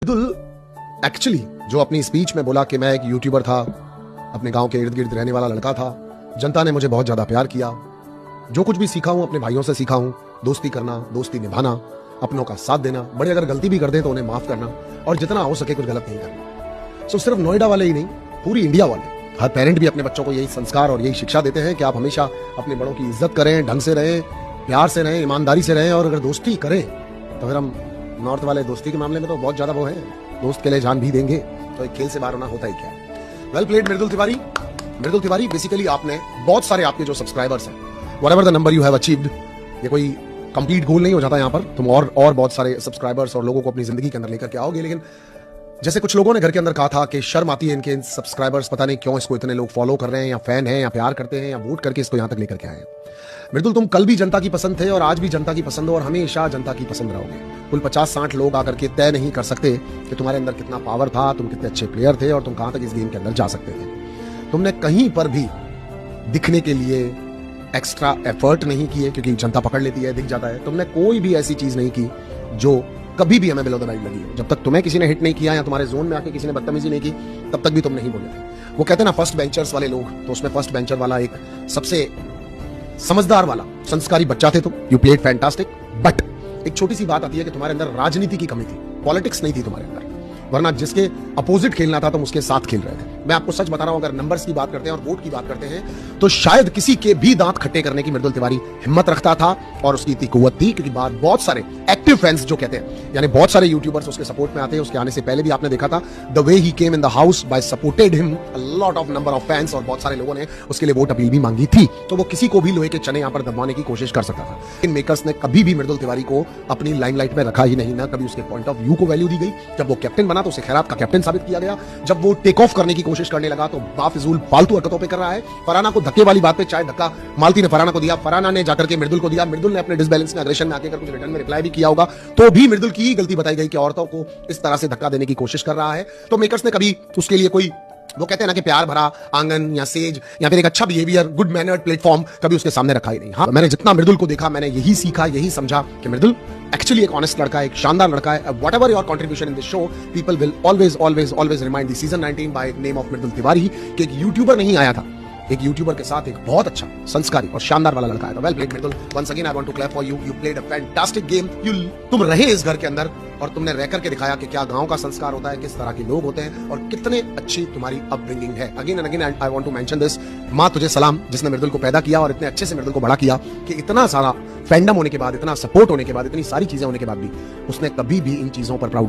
मृदुल actually जो अपनी speech में बोला कि मैं एक यूट्यूबर था, अपने गांव के इर्द गिर्द रहने वाला लड़का था, जनता ने मुझे बहुत ज्यादा प्यार किया, जो कुछ भी सीखा हूं अपने भाइयों से सीखा हूं, दोस्ती करना, दोस्ती निभाना, अपनों का साथ देना, बड़े अगर गलती भी कर दें तो उन्हें माफ करना और जितना हो सके कुछ गलत नहीं करना। सो सिर्फ नोएडा वाले ही नहीं, पूरी इंडिया वाले, हर पेरेंट भी अपने बच्चों को यही संस्कार और यही शिक्षा देते हैं कि आप हमेशा अपने बड़ों की इज्जत करें, ढंग से रहें, प्यार से रहें, ईमानदारी से रहें, और अगर दोस्ती करें तो फिर हम नॉर्थ वाले दोस्ती के मामले में तो बहुत ज्यादा वो हैं, दोस्त के लिए जान भी देंगे, तो एक खेल से बाहर होना होता ही क्या। वेल प्लेड मृदुल तिवारी। मृदुल तिवारी, बेसिकली आपने बहुत सारे आपके जो सब्सक्राइबर्स हैं, whatever the number you have achieved, ये कोई कंप्लीट गोल नहीं हो जाता यहाँ पर, तुम और बहुत सारे सब्सक्राइबर्स और लोगों को अपनी जिंदगी के अंदर लेकर के आओगे, लेकिन जैसे कुछ लोगों ने घर के अंदर कहा था कि शर्म आती है इनके सब्सक्राइबर्स, पता नहीं क्यों इसको इतने लोग फॉलो कर रहे हैं या फैन हैं या प्यार करते हैं या वोट करके इसको यहाँ तक लेकर के आए हैं। मृदुल, तुम कल भी जनता की पसंद थे और आज भी जनता की पसंद हो और हमेशा जनता की पसंद रहोगे। कुल 50-60 लोग आकर के तय नहीं कर सकते कि तुम्हारे अंदर कितना पावर था, तुम कितने अच्छे प्लेयर थे और तुम कहां तक इस गेम के अंदर जा सकते थे। तुमने कहीं पर भी दिखने के लिए एक्स्ट्रा एफर्ट नहीं किए, क्योंकि जनता पकड़ लेती है, दिख जाता है। तुमने कोई भी ऐसी चीज नहीं की जो कभी भी हमें बिलो द लाइन लगी हो। जब तक तुम्हें किसी ने हिट नहीं किया या तुम्हारे जोन में आके किसी ने बदतमीजी नहीं की, तब तक भी तुम नहीं बोले थे। वो कहते हैं ना फर्स्ट बेंचर्स वाले लोग, तो उसमें फर्स्ट बेंचर वाला एक सबसे समझदार वाला संस्कारी बच्चा थे तुम। यू प्लेड फैंटास्टिक, बट एक छोटी सी बात आती है कि तुम्हारे अंदर राजनीति की कमी थी, पॉलिटिक्स नहीं थी तुम्हारे अंदर, वरना जिसके अपोजिट खेलना था तुम उसके साथ खेल रहे थे। मैं आपको सच बता रहा हूं, अगर नंबर्स की बात करते हैं और वोट की बात करते हैं तो शायद किसी के भी दांत खट्टे करने की मृदुल तिवारी हिम्मत रखता था और उसकी इतनी कुव्वत थी, क्योंकि बहुत सारे एक्टिव फैंस जो कहते हैं, यानी बहुत सारे यूट्यूबर्स उसके सपोर्ट में आते हैं। उसके आने से पहले भी आपने देखा था the way he came in the house by supported him a lot of number of fans, और बहुत सारे लोगों ने उसके लिए वोट अपील भी मांगी थी। तो वो किसी को भी लोहे के चने यहाँ पर दबाने की कोशिश कर सकता था। इन मेकर्स ने कभी भी मृदुल तिवारी को अपनी लाइमलाइट में रखा ही नहीं, ना कभी उसके पॉइंट ऑफ व्यू को वैल्यू दी गई। जब वो कैप्टन बना तो उसे खैरात का कैप्टन साबित किया गया। जब वो टेक ऑफ करने की कोशिश करने लगा तो बाफिजूल फालतू हरकतों पे कर रहा है। फरहाना को धक्के वाली बात पे, चाहे धक्का मालती ने फरहाना को दिया, फरहाना ने जाकर के मृदुल को दिया, मृदुल ने अपने डिसबैलेंस में, अग्रेशन में आके कुछ रिटर्न में रिप्लाई भी किया होगा, तो भी मृदुल की गलती बताई गई कि औरतों को इस तरह से धक्का देने की कोशिश कर रहा है। तो मेकर्स ने कभी उसके लिए कोई, वो कहते हैं ना कि प्यार भरा आंगन या सेज या फिर एक अच्छा बिहेवियर, गुड मैनर्ड प्लेटफॉर्म कभी उसके सामने रखा ही नहीं। हाँ, मैंने जितना मृदुल को देखा, मैंने यही सीखा, यही समझा कि मृदुल एक्चुअली एक ऑनेस्ट लड़का है, एक शानदार लड़का है। Whatever your contribution in this show, people will always remind the season 19 by name of Mridul Tiwari, कि एक यूट्यूबर नहीं आया था, एक यूट्यूबर के साथ एक बहुत अच्छा, संस्कारी और शानदार वाला लड़का है। तो well played Mridul, once again I want to clap for you, you played a fantastic game. तुम रहे इस घर के अंदर और तुमने रह करके दिखाया कि क्या गांव का संस्कार होता है, किस तरह के लोग होते हैं और कितने अच्छी तुम्हारी अपब्रिंगिंग है। Again and again I want to mention this, माँ तुझे सलाम, जिसने मृदुल को पैदा किया और इतने अच्छे से मृदुल को बड़ा किया कि इतना सारा फैंडम होने के बाद, इतना सपोर्ट होने के बाद, इतनी सारी चीजें होने के बाद भी उसने कभी भी इन चीजों पर प्राउड